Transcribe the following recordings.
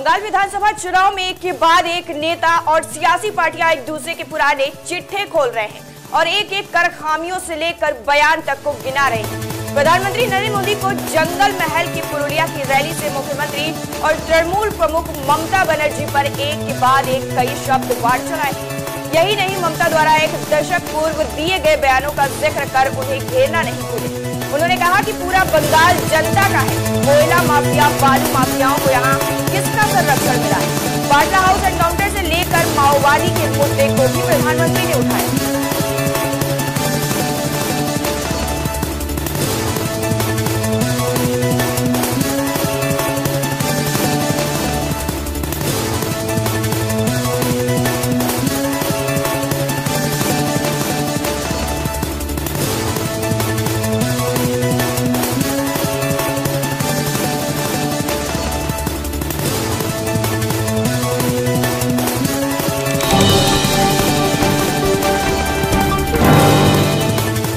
बंगाल विधानसभा चुनाव में एक के बाद एक नेता और सियासी पार्टियां एक दूसरे के पुराने चिट्ठे खोल रहे हैं और एक एक कर खामियों से लेकर बयान तक को गिना रहे हैं। प्रधानमंत्री नरेंद्र मोदी को जंगल महल की पुरुलिया की रैली से मुख्यमंत्री और तृणमूल प्रमुख ममता बनर्जी पर एक के बाद एक कई शब्द वार चलाए। यही नहीं, ममता द्वारा एक दशक पूर्व दिए गए बयानों का जिक्र कर उन्हें घेरना नहीं भूले। उन्होंने कहा कि पूरा बंगाल जनता का है। कोयला माफिया, बालू माफियाओं को यहाँ किसका संरक्षण मिला है? बाटला हाउस एनकाउंटर से लेकर माओवादी के मुद्दे को भी प्रधानमंत्री ने उठाया।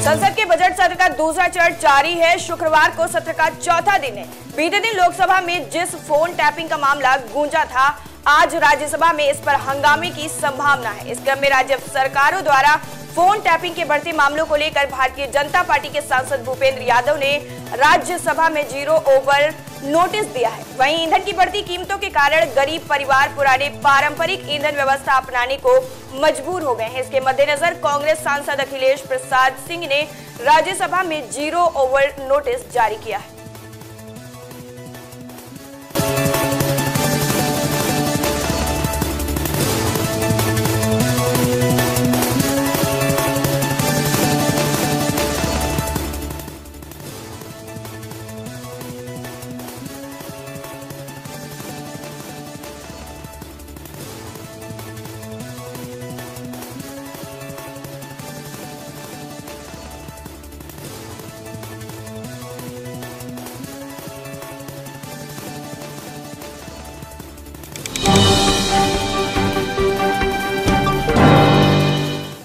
संसद के बजट सत्र का दूसरा चरण जारी है। शुक्रवार को सत्र का चौथा दिन है। बीते दिन लोकसभा में जिस फोन टैपिंग का मामला गूंजा था, आज राज्यसभा में इस पर हंगामे की संभावना है। इस क्रम में राज्य सरकारों द्वारा फोन टैपिंग के बढ़ते मामलों को लेकर भारतीय जनता पार्टी के सांसद भूपेंद्र यादव ने राज्यसभा में 0 ओवर नोटिस दिया है। वहीं ईंधन की बढ़ती कीमतों के कारण गरीब परिवार पुराने पारंपरिक ईंधन व्यवस्था अपनाने को मजबूर हो गए हैं। इसके मद्देनजर कांग्रेस सांसद अखिलेश प्रसाद सिंह ने राज्यसभा में 0 ओवर नोटिस जारी किया है।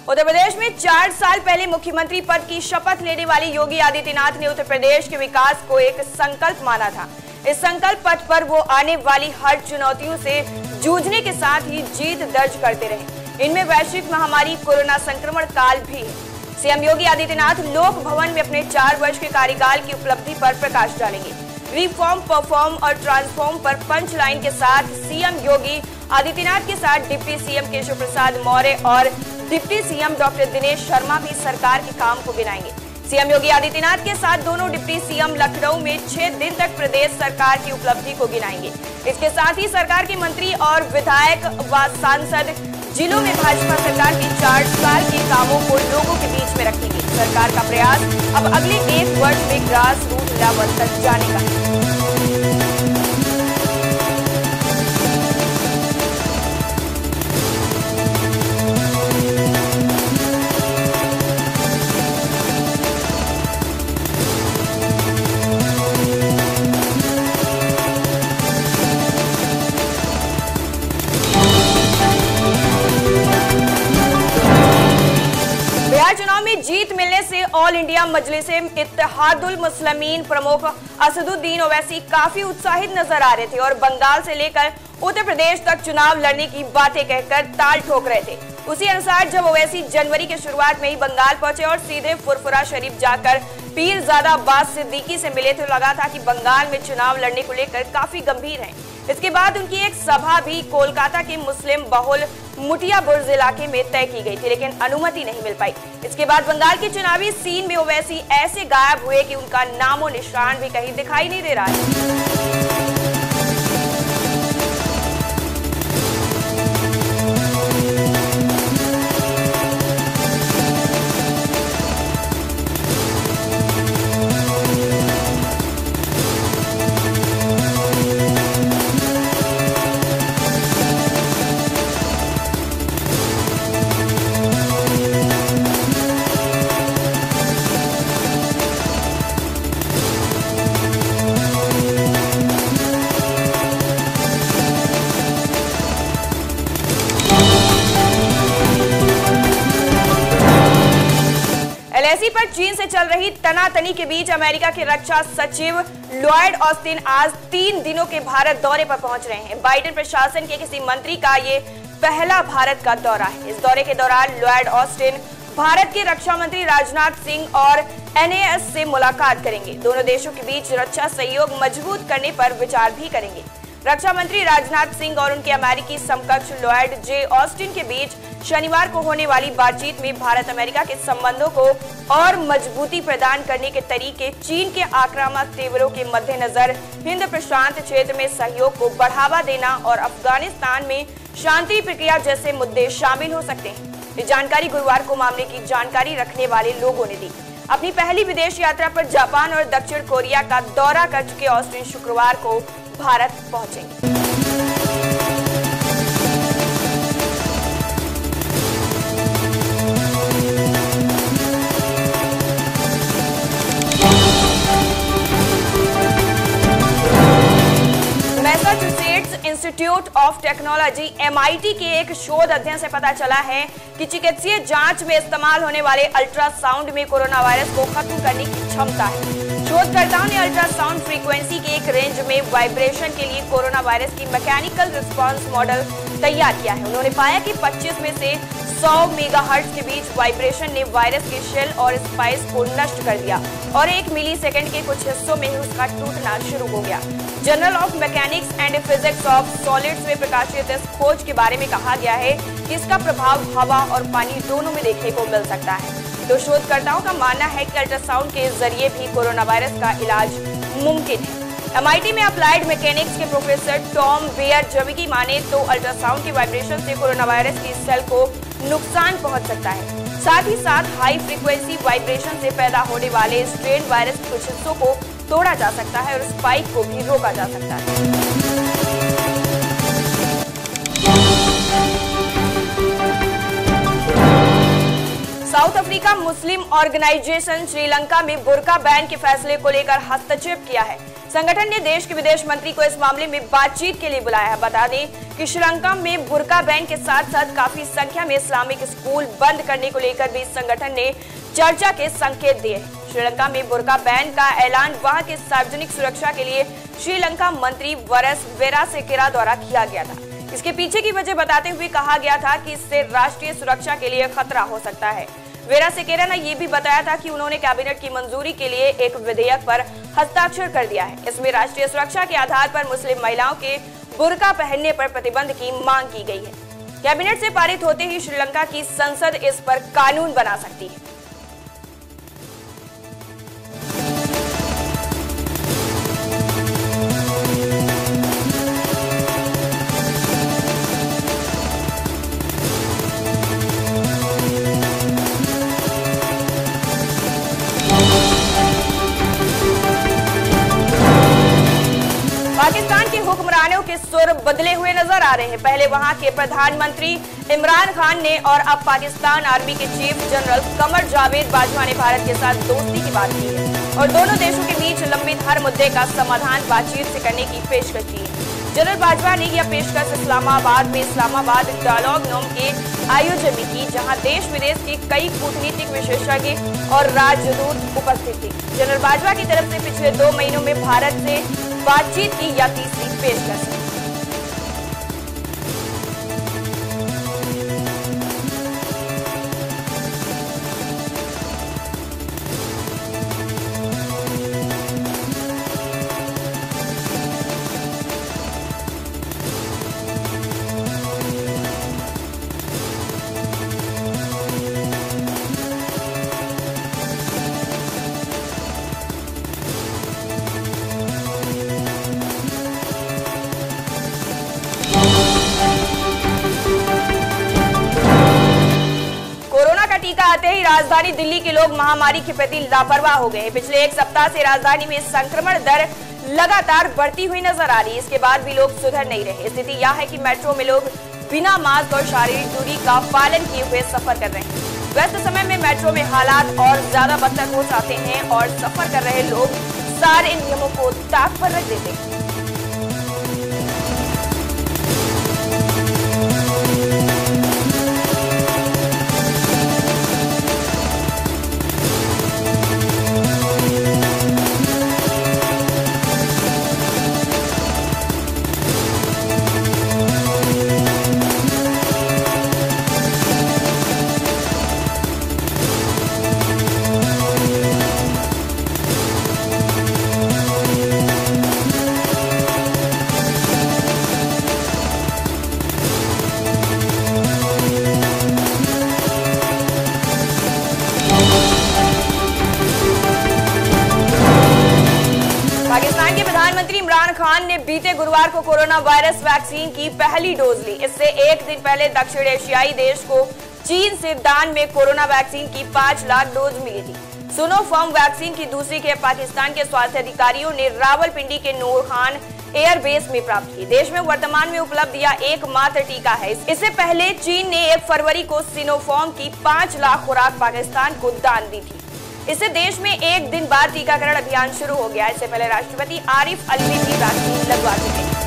उत्तर प्रदेश में 4 साल पहले मुख्यमंत्री पद की शपथ लेने वाले योगी आदित्यनाथ ने उत्तर प्रदेश के विकास को एक संकल्प माना था। इस संकल्प पथ पर वो आने वाली हर चुनौतियों से जूझने के साथ ही जीत दर्ज करते रहे। इनमें वैश्विक महामारी कोरोना संक्रमण काल भी है। सीएम योगी आदित्यनाथ लोक भवन में अपने 4 वर्ष के कार्यकाल की उपलब्धि पर प्रकाश डालेंगे। रिफॉर्म, परफॉर्म और ट्रांसफॉर्म पर पंच लाइन के साथ सीएम योगी आदित्यनाथ के साथ डिप्टी सीएम केशव प्रसाद मौर्य और deputy CM doctor Dinesh Sharma भी सरकार के काम को गिनाएंगे। सीएम योगी आदित्यनाथ के साथ दोनों डिप्टी सीएम लखनऊ में 6 दिन तक प्रदेश सरकार की उपलब्धि को गिनाएंगे। इसके साथ ही सरकार के मंत्री और विधायक व सांसद जिलों में भाजपा सरकार के 4 साल के कामों को लोगों के बीच में रखेंगे। सरकार का प्रयास अब अगले 1 वर्ष में ग्रास रूट लेवल तक जाने का है। चुनाव में जीत मिलने से ऑल इंडिया मजलिसे इत्तेहादुल मुस्लिमीन प्रमुख असदुद्दीन ओवैसी काफी उत्साहित नजर आ रहे थे और बंगाल से लेकर उत्तर प्रदेश तक चुनाव लड़ने की बातें कहकर ताल ठोक रहे थे। उसी अनुसार जब ओवैसी जनवरी के शुरुआत में ही बंगाल पहुंचे और सीधे फुरफुरा शरीफ जाकर पीरजादा अब्बास सिद्दीकी से मिले तो लगा था कि बंगाल में चुनाव लड़ने को लेकर काफी गंभीर हैं। इसके बाद उनकी एक सभा भी कोलकाता के मुस्लिम बहुल मुटियाबुर्ज इलाके में तय की गई थी, लेकिन अनुमति नहीं मिल पाई। इसके बाद बंगाल के चुनावी सीन में ओवैसी ऐसे गायब हुए कि उनका नामो निशान भी कहीं दिखाई नहीं दे रहा है। पर चीन से चल रही तनातनी के बीच अमेरिका के रक्षा सचिव लॉयड ऑस्टिन आज 3 दिनों के भारत दौरे पर पहुंच रहे हैं। बाइडेन प्रशासन के किसी मंत्री का ये पहला भारत का दौरा है। इस दौरे के दौरान लॉयड ऑस्टिन भारत के रक्षा मंत्री राजनाथ सिंह और एनएएस से मुलाकात करेंगे। दोनों देशों के बीच रक्षा सहयोग मजबूत करने पर विचार भी करेंगे। रक्षा मंत्री राजनाथ सिंह और उनके अमेरिकी समकक्ष लॉयड जे ऑस्टिन के बीच शनिवार को होने वाली बातचीत में भारत अमेरिका के संबंधों को और मजबूती प्रदान करने के तरीके, चीन के आक्रामक तेवरों के मद्देनजर हिंद प्रशांत क्षेत्र में सहयोग को बढ़ावा देना और अफगानिस्तान में शांति प्रक्रिया जैसे मुद्दे शामिल हो सकते हैं। ये जानकारी गुरुवार को मामले की जानकारी रखने वाले लोगों ने दी। अपनी पहली विदेश यात्रा पर जापान और दक्षिण कोरिया का दौरा कर चुके ऑस्टिन शुक्रवार को भारत पहुंचेंगे। Massachusetts institute of technology MIT के एक शोध अध्ययन से पता चला है कि चिकित्सीय जांच में इस्तेमाल होने वाले अल्ट्रासाउंड में कोरोना वायरस को खत्म करने की क्षमता है। शोधकर्ताओं ने अल्ट्रासाउंड फ्रीक्वेंसी के एक रेंज में वाइब्रेशन के लिए कोरोना वायरस की मैकेनिकल रिस्पांस मॉडल तैयार किया है। उन्होंने पाया कि 25 में से 100 मेगाहर्ट्ज के बीच वाइब्रेशन ने वायरस के शेल और स्पाइस को नष्ट कर दिया और 1 मिलीसेकंड के कुछ हिस्सों में ही उसका टूटना शुरू हो गया। Journal of mechanics and physics of solids में प्रकाशित इस खोज के बारे में कहा गया है कि इसका प्रभाव हवा और पानी दोनों में देखने को मिल सकता है। तो शोधकर्ताओं का मानना है कि अल्ट्रासाउंड के जरिए भी कोरोना वायरस का इलाज मुमकिन है। MIT में अप्लाइड मैकेनिक्स के प्रोफेसर टॉम वेयर जब की माने तो अल्ट्रासाउंड के वाइब्रेशन से कोरोना वायरस की सेल को नुकसान पहुंच सकता है। साथ ही साथ हाई फ्रीक्वेंसी वाइब्रेशन से पैदा होने वाले स्ट्रेन वायरस के कुछ हिस्सों को तोड़ा जा सकता है और स्पाइक को भी रोका जा सकता है। साउथ अफ्रीका मुस्लिम ऑर्गेनाइजेशन श्रीलंका में बुर्का बैन के फैसले को लेकर हस्तक्षेप किया है। संगठन ने देश के विदेश मंत्री को इस मामले में बातचीत के लिए बुलाया है। बता दें कि श्रीलंका में बुर्का बैन के साथ साथ काफी संख्या में इस्लामिक स्कूल बंद करने को लेकर भी संगठन ने चर्चा के संकेत दिए हैं। श्रीलंका में बुर्का बैन का ऐलान वहां के सार्वजनिक सुरक्षा के लिए श्रीलंका मंत्री वरस वेरासेकेरा द्वारा किया गया था। इसके पीछे की वजह बताते हुए कहा गया था कि इससे राष्ट्रीय सुरक्षा के लिए खतरा हो सकता है। वेरासेकेरा ने यह भी बताया था कि उन्होंने कैबिनेट की मंजूरी के लिए एक विधेयक पर हस्ताक्षर कर दिया है। इसमें राष्ट्रीय सुरक्षा के आधार पर मुस्लिम महिलाओं के बुर्का पहनने पर प्रतिबंध की मांग की गई है। कैबिनेट से पारित होते ही श्रीलंका की संसद इस पर कानून बना सकती है। पाकिस्तान के हुक्मरानों के सुर बदले हुए नजर आ रहे हैं। पहले वहां के प्रधानमंत्री इमरान खान ने और अब पाकिस्तान आर्मी के चीफ जनरल कमर जावेद बाजवा ने भारत के साथ दोस्ती की बात की है और दोनों देशों के बीच लंबित हर मुद्दे का समाधान बातचीत से करने की पेशकश की है। जनरल बाजवा ने यह पेशकश इस्लामाबाद में इस्लामाबाद डायलॉग नाम के आयोजन में की, जहां देश विदेश के कई कूटनीतिक विशेषज्ञ और राजदूत उपस्थित थे। जनरल बाजवा की तरफ से पिछले 2 महीनों में भारत से बातचीत की यह तीसरी पेशकश है। टीका आते ही राजधानी दिल्ली के लोग महामारी के प्रति लापरवाह हो गए। पिछले 1 सप्ताह से राजधानी में संक्रमण दर लगातार बढ़ती हुई नजर आ रही है। इसके बाद भी लोग सुधर नहीं रहे। स्थिति यह है कि मेट्रो में लोग बिना मास्क और शारीरिक दूरी का पालन किए हुए सफर कर रहे हैं। व्यस्त समय में मेट्रो में हालात और ज्यादा बदतर हो जाते हैं और सफर कर रहे लोग सारे नियमों को ताक पर रख देते हैं। प्रधानमंत्री इमरान खान ने बीते गुरुवार को कोरोना वायरस वैक्सीन की पहली डोज ली। इससे एक दिन पहले दक्षिण एशियाई देश को चीन से दान में कोरोना वैक्सीन की 5 लाख डोज मिली थी। सिनोफार्म वैक्सीन की दूसरी खेप पाकिस्तान के स्वास्थ्य अधिकारियों ने रावलपिंडी के नूर खान एयरबेस में प्राप्त की। देश में वर्तमान में उपलब्ध यह एकमात्र टीका है। इससे पहले चीन ने 1 फरवरी को सिनोफार्म की 5 लाख खुराक पाकिस्तान को दान दी थी। इससे देश में एक दिन बाद टीकाकरण अभियान शुरू हो गया। इससे पहले राष्ट्रपति आरिफ अलवी भी वैक्सीन लगवा चुके हैं।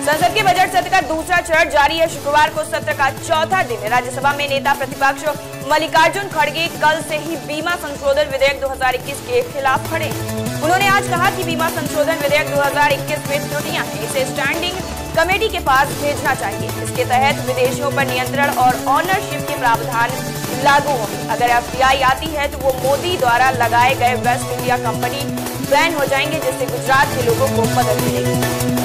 संसद के बजट सत्र का दूसरा चरण जारी है। शुक्रवार को सत्र का चौथा दिन है। राज्यसभा में नेता प्रतिपक्ष मल्लिकार्जुन खड़गे कल से ही बीमा संशोधन विधेयक 2021 के खिलाफ खड़े। उन्होंने आज कहा कि बीमा संशोधन विधेयक 2021 में त्रुटियां हैं, इसे स्टैंडिंग कमेटी के पास भेजना चाहिए। इसके तहत विदेशियों पर नियंत्रण और ऑनरशिप के प्रावधान लागू होंगे। अगर FDI आती है तो वो मोदी द्वारा लगाए गए वेस्ट इंडिया कंपनी बैन हो जाएंगे, जिससे गुजरात के लोगों को मदद मिलेगी।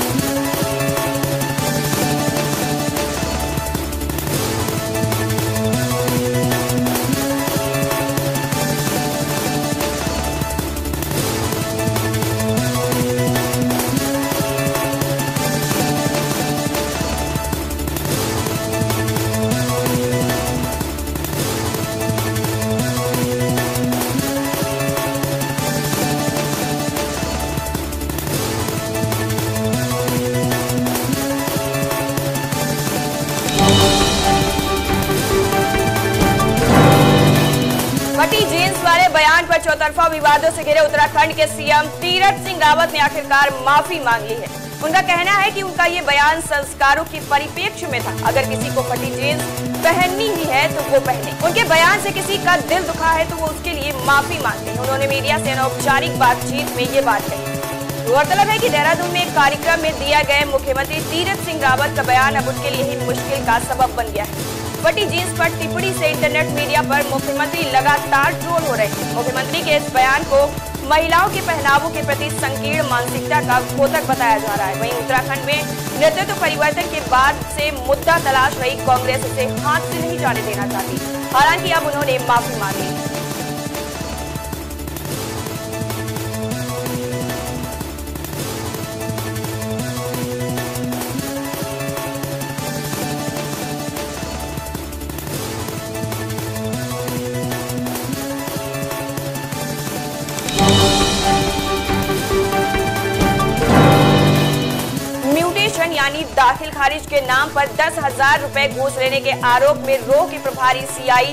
फटी जींस वाले बयान पर चौतरफा विवादों से घिरे उत्तराखंड के सीएम तीरथ सिंह रावत ने आखिरकार माफी मांग ली है। उनका कहना है कि उनका ये बयान संस्कारों की परिप्रेक्ष्य में था। अगर किसी को फटी जींस पहननी ही है तो वो पहने। उनके बयान से किसी का दिल दुखा है तो वो उसके लिए माफी मांगते हैं। उन्होंने मीडिया से अनौपचारिक बातचीत में ये बात कही। गौरतलब है कि देहरादून में एक कार्यक्रम में दिया गए मुख्यमंत्री तीरथ सिंह रावत का बयान अब उनके लिए ही मुश्किल का सबब बन गया है। फटी जींस पर टिप्पणी से इंटरनेट मीडिया पर मुख्यमंत्री लगातार ट्रोल हो रहे हैं। मुख्यमंत्री के इस बयान को महिलाओं के पहनावों के प्रति संकीर्ण मानसिकता का द्योतक बताया जा रहा है। वहीं उत्तराखंड में नेतृत्व परिवर्तन के बाद से मुद्दा तलाश रही कांग्रेस इसे हाथ से नहीं जाने देना चाहती। हालांकि अब उन्होंने माफी मांगी। यानी दाखिल खारिज के नाम पर 10,000 रुपए घूस लेने के आरोप में रो के प्रभारी CI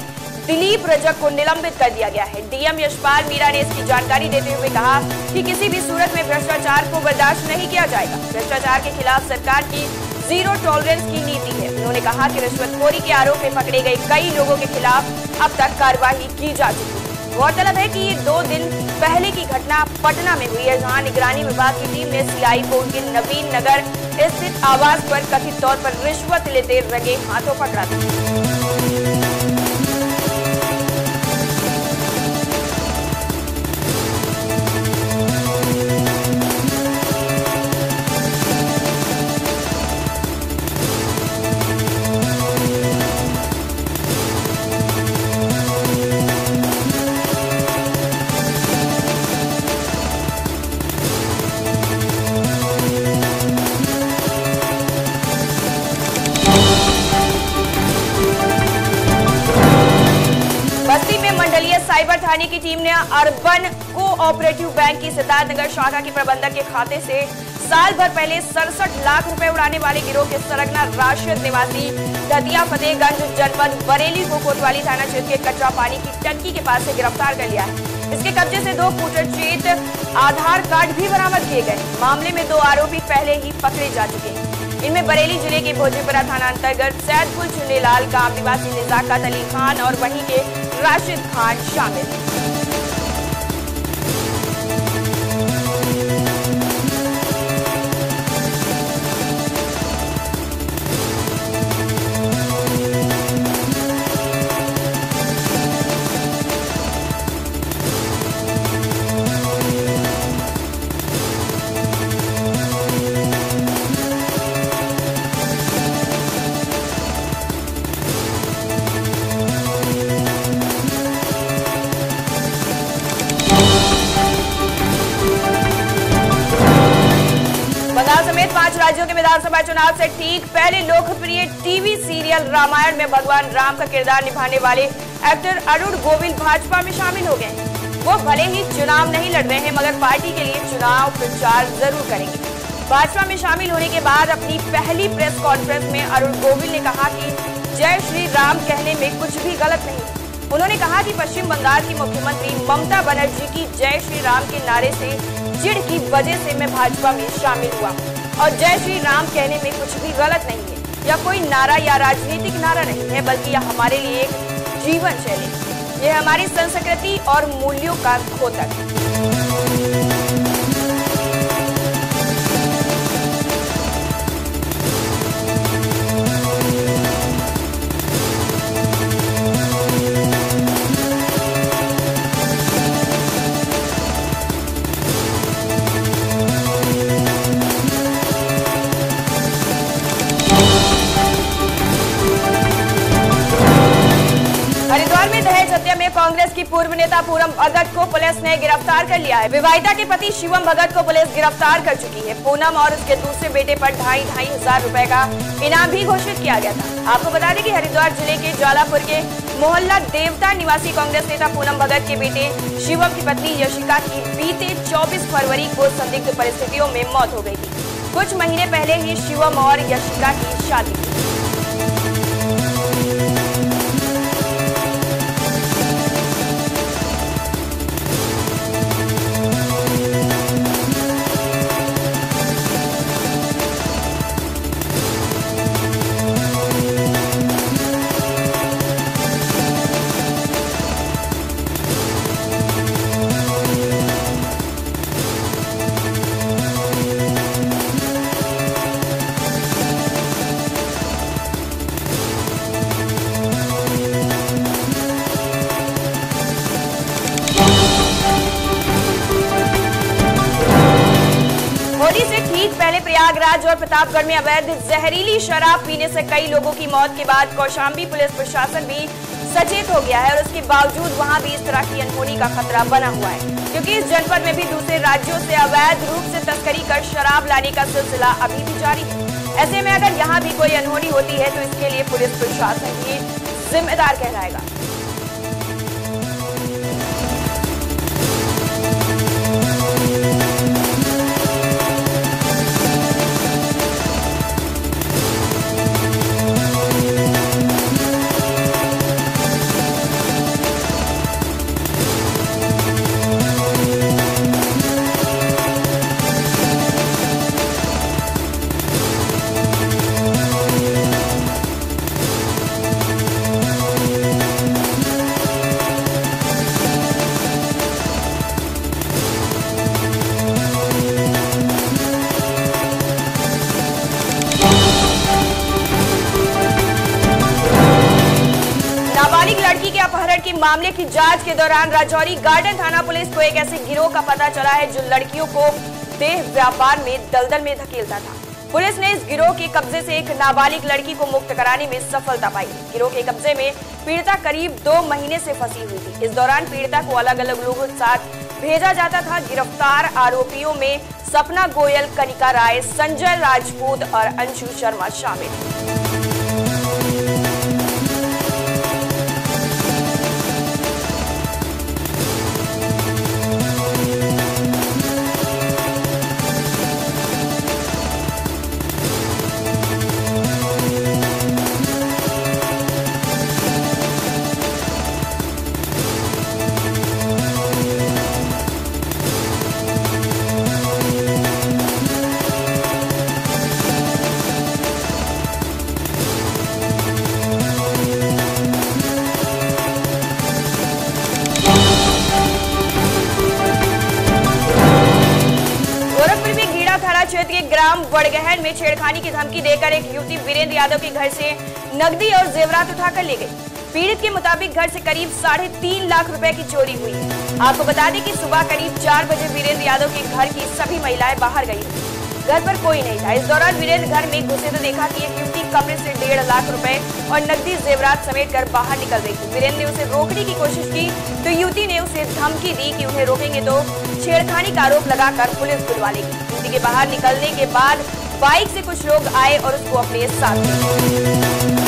दिलीप रजक को निलंबित कर दिया गया है। DM यशपाल मीरा ने इसकी जानकारी देते हुए कहा कि किसी भी सूरत में भ्रष्टाचार को बर्दाश्त नहीं किया जाएगा। भ्रष्टाचार के खिलाफ सरकार की जीरो टॉलरेंस की नीति है। उन्होंने कहा कि रिश्वतखोरी के आरोप में पकड़े गए कई लोगों के खिलाफ अब तक कार्रवाई की जा चुकी है। गौरतलब है कि ये 2 दिन पहले की घटना पटना में हुई है, जहां निगरानी विभाग की टीम ने CI को उनके नवीन नगर स्थित आवास पर कथित तौर पर रिश्वत लेते रंगे हाथों पकड़ा था। मंडलीय साइबर थाने की टीम ने अर्बन कोऑपरेटिव बैंक की सिद्धार्थनगर शाखा के प्रबंधक के खाते से साल भर पहले 67 लाख रुपए उड़ाने वाले गिरोह के सरगना राशिद निवासी दतिया फतेहगंज जनपद बरेली को कोतवाली थाना क्षेत्र के कचरा पानी की टंकी के पास से गिरफ्तार कर लिया है। इसके कब्जे से 2 फुटरचेट आधार कार्ड भी बरामद किए गए। मामले में 2 आरोपी पहले ही पकड़े जा चुके हैं। इनमें बरेली जिले के भोजपुरा थाना अंतर्गत सैदपुर चुन्नीलाल गांव निवासी निजाकत अली खान और वहीं के राशिद खान शामिल। समेत 5 राज्यों के विधानसभा चुनाव से ठीक पहले लोकप्रिय टीवी सीरियल रामायण में भगवान राम का किरदार निभाने वाले एक्टर अरुण गोविल भाजपा में शामिल हो गए। वो भले ही चुनाव नहीं लड़ रहे हैं मगर पार्टी के लिए चुनाव प्रचार जरूर करेंगे। भाजपा में शामिल होने के बाद अपनी पहली प्रेस कॉन्फ्रेंस में अरुण गोविल ने कहा कि जय श्री राम कहने में कुछ भी गलत नहीं। उन्होंने कहा कि पश्चिम बंगाल की मुख्यमंत्री ममता बनर्जी की जय श्री राम के नारे से चिढ़ की वजह से मैं भाजपा में शामिल हुआ और जय श्री राम कहने में कुछ भी गलत नहीं है। यह कोई नारा या राजनीतिक नारा नहीं है बल्कि यह हमारे लिए एक जीवन शैली, यह हमारी संस्कृति और मूल्यों का द्योतक है। हरिद्वार में दहेज हत्या में कांग्रेस की पूर्व नेता पूनम भगत को पुलिस ने गिरफ्तार कर लिया है। विवाहिता के पति शिवम भगत को पुलिस गिरफ्तार कर चुकी है। पूनम और उसके दूसरे बेटे पर 2,500 रुपए का इनाम भी घोषित किया गया था। आपको बता दें कि हरिद्वार जिले के ज्वालापुर के मोहल्ला देवता निवासी कांग्रेस नेता पूनम भगत के बेटे शिवम की पत्नी यशिका की बीते 24 फरवरी को संदिग्ध परिस्थितियों में मौत हो गई थी। कुछ महीने पहले ही शिवम और यशिका की शादी थी। होली से ठीक पहले प्रयागराज और प्रतापगढ़ में अवैध जहरीली शराब पीने से कई लोगों की मौत के बाद कौशाम्बी पुलिस प्रशासन भी सचेत हो गया है और उसके बावजूद वहां भी इस तरह की अनहोनी का खतरा बना हुआ है, क्योंकि इस जनपद में भी दूसरे राज्यों से अवैध रूप से तस्करी कर शराब लाने का सिलसिला अभी भी जारी है। ऐसे में अगर यहाँ भी कोई अनहोनी होती है तो इसके लिए पुलिस प्रशासन ही जिम्मेदार कहलाएगा। नाबालिग लड़की के अपहरण के मामले की जांच के दौरान राजौरी गार्डन थाना पुलिस को एक ऐसे गिरोह का पता चला है जो लड़कियों को देह व्यापार में दलदल में धकेलता था। पुलिस ने इस गिरोह के कब्जे से एक नाबालिग लड़की को मुक्त कराने में सफलता पाई। गिरोह के कब्जे में पीड़िता करीब 2 महीने से फंसी हुई थी। इस दौरान पीड़िता को अलग अलग लोगों के साथ भेजा जाता था। गिरफ्तार आरोपियों में सपना गोयल, कनिका राय, संजय राजपूत और अंशु शर्मा शामिल हैं। क्षेत्र के ग्राम बड़गहन में छेड़खानी की धमकी देकर एक युवती वीरेंद्र यादव के घर से नकदी और जेवरात उठाकर ले गई। पीड़ित के मुताबिक घर से करीब 3.5 लाख रुपए की चोरी हुई है। आपको बता दें कि सुबह करीब 4 बजे वीरेंद्र यादव के घर की सभी महिलाएं बाहर गई। घर पर कोई नहीं था। इस दौरान वीरेंद्र घर में घुसे तो देखा कि एक युवती कमरे से 1.5 लाख रुपए और नकदी जेवरात समेट कर बाहर निकल रही थी। वीरेंद्र ने उसे रोकने की कोशिश की तो युवती ने उसे धमकी दी कि उन्हें रोकेंगे तो छेड़खानी का आरोप लगाकर पुलिस बुलवा लेगी। युवती के बाहर निकलने के बाद बाइक से कुछ लोग आए और उसको अपने साथ ले गए।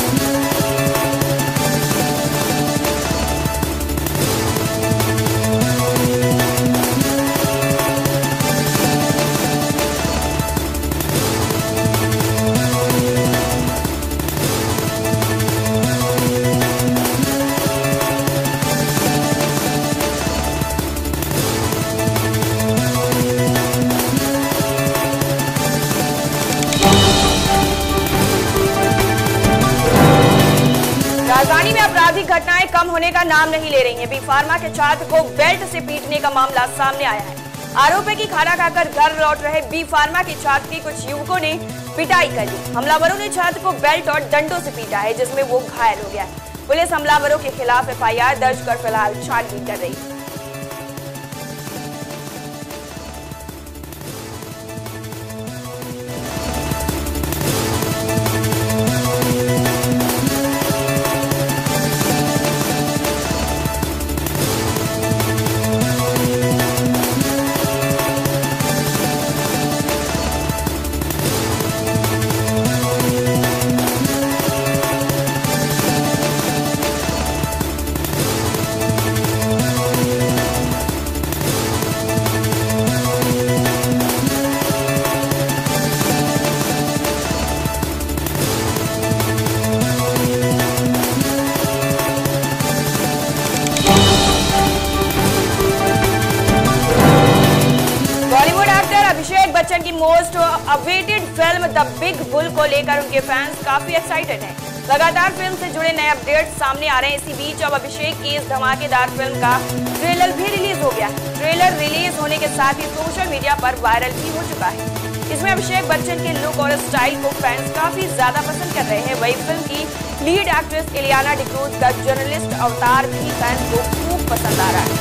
राजधानी में आपराधिक घटनाएं कम होने का नाम नहीं ले रही हैं। बी फार्मा के छात्र को बेल्ट से पीटने का मामला सामने आया है। आरोप है कि खाना खाकर घर लौट रहे बी फार्मा के छात्र की कुछ युवकों ने पिटाई कर दी। हमलावरों ने छात्र को बेल्ट और डंडों से पीटा है, जिसमें वो घायल हो गया है। पुलिस हमलावरों के खिलाफ एफआईआर दर्ज कर फिलहाल छानबीन कर रही है। बच्चन की most awaited film the big bull को लेकर उनके फैंस काफी एक्साइटेड हैं। लगातार फिल्म से जुड़े नए अपडेट सामने आ रहे हैं। इसी बीच अब अभिषेक की इस धमाकेदार फिल्म का ट्रेलर भी रिलीज हो गया है। ट्रेलर रिलीज होने के साथ ही सोशल मीडिया पर वायरल भी हो चुका है। इसमें अभिषेक बच्चन के लुक और स्टाइल को फैंस काफी ज्यादा पसंद कर रहे हैं। वही फिल्म की लीड एक्ट्रेस इलियाना डिक्रूज का जर्नलिस्ट अवतार भी फैंस को खूब पसंद आ रहा है।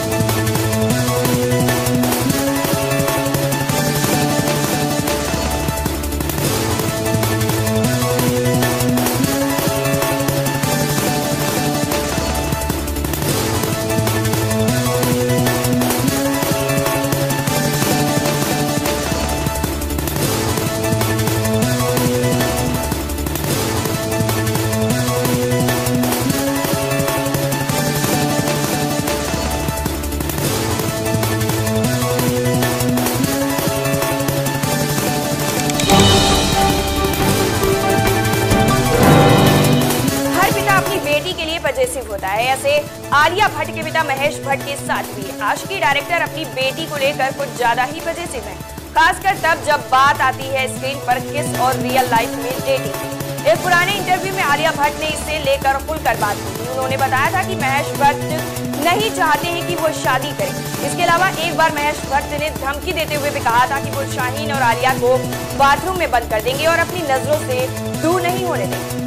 पजेसिव होता है। ऐसे आलिया भट्ट के पिता महेश भट्ट के साथ भी आशिकी डायरेक्टर अपनी बेटी को लेकर कुछ ज्यादा ही पजेसिव हैं, खासकर तब जब बात आती है स्क्रीन पर किस और रियल लाइफ में डेटिंग। एक पुराने इंटरव्यू में आलिया भट्ट ने इससे लेकर खुलकर बात की थी। उन्होंने बताया था कि महेश भट्ट नहीं चाहते हैं कि वो शादी करें। इसके अलावा एक बार महेश भट्ट ने धमकी देते हुए भी कहा था कि वो शाहीन और आलिया को बाथरूम में बंद कर देंगे और अपनी नजरों से दूर नहीं होने देंगे।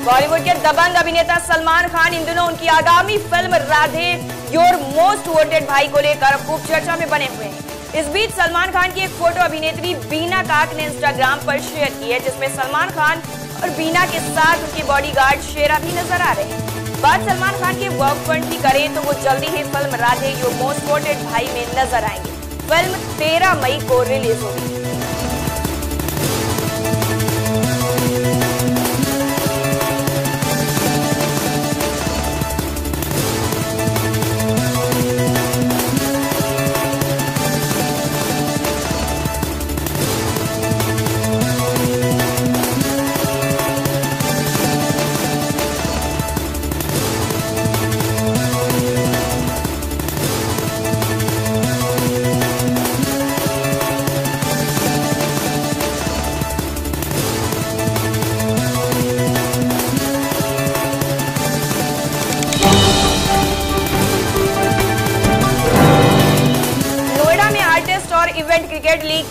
बॉलीवुड के दबंग अभिनेता सलमान खान इन दिनों उनकी आगामी film Radhe your most wanted भाई को लेकर खूब चर्चा में बने हुए हैं। इस बीच सलमान खान की एक फोटो अभिनेत्री बीना काक ने इंस्टाग्राम पर शेयर की है, जिसमें सलमान खान और बीना के साथ उनके बॉडीगार्ड शेरा भी नजर आ रहे हैं। बात सलमान खान के वर्क फ्रंट की करें तो वो जल्दी ही film Radhe your most wanted Bhai में नजर आएंगे। फिल्म 13 मई को रिलीज होगी।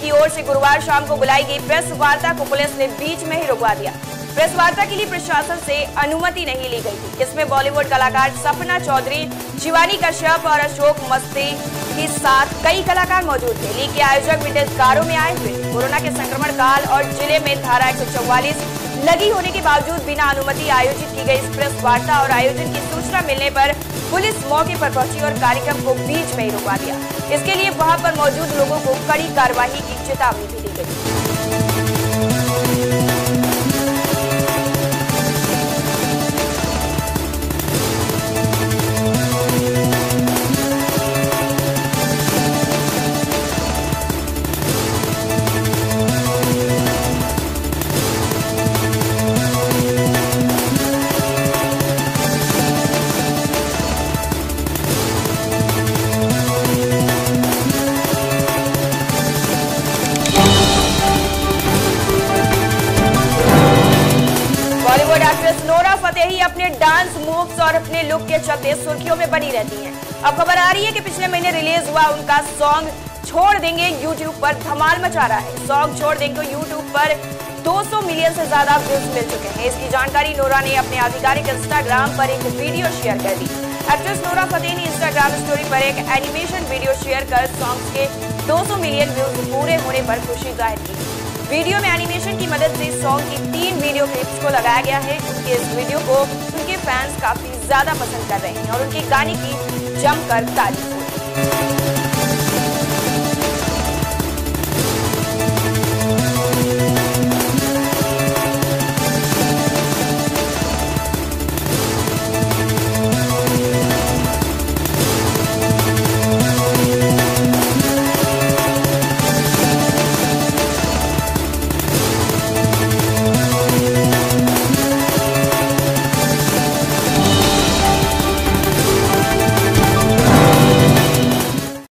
की ओर से गुरुवार शाम को बुलाई गई प्रेस वार्ता को पुलिस ने बीच में ही रुकवा दिया। प्रेस वार्ता के लिए प्रशासन से अनुमति नहीं ली गई थी। इसमें बॉलीवुड कलाकार सपना चौधरी, शिवानी कश्यप और अशोक मस्ती के साथ कई कलाकार मौजूद थे। लीग के आयोजक विदेश कारों में आए हुए। कोरोना के संक्रमण काल और जिले में धारा 144 लगी होने के बावजूद बिना अनुमति आयोजित की गई इस प्रेस वार्ता और आयोजन की सूचना मिलने पर पुलिस मौके पर पहुंची और कार्यक्रम को बीच में ही रुकवा दिया। इसके लिए वहां पर मौजूद लोगों को कड़ी कार्रवाई की चेतावनी भी दी गई। बॉलीवुड एक्ट्रेस नोरा फतेही अपने डांस मूव्स और अपने लुक के चलते सुर्खियों में बनी रहती हैं। अब खबर आ रही है कि पिछले महीने रिलीज हुआ उनका सॉन्ग छोड़ देंगे यूट्यूब पर धमाल मचा रहा है। सॉन्ग छोड़ देंगे यूट्यूब पर 200 मिलियन से ज्यादा व्यूज मिल चुके हैं। इसकी जानकारी नोरा ने अपने आधिकारिक इंस्टाग्राम पर एक वीडियो शेयर कर दी। एक्ट्रेस नोरा फतेही ने इंस्टाग्राम स्टोरी पर एक एनिमेशन वीडियो शेयर कर सॉन्ग के 200 मिलियन व्यूज पूरे होने पर खुशी जाहिर की। वीडियो में एनिमेशन की मदद से सॉन्ग की 3 वीडियो क्लिप्स को लगाया गया है। उनके इस वीडियो को उनके फैंस काफी ज्यादा पसंद कर रहे हैं और उनके गाने की जमकर तारीफ हो रही है।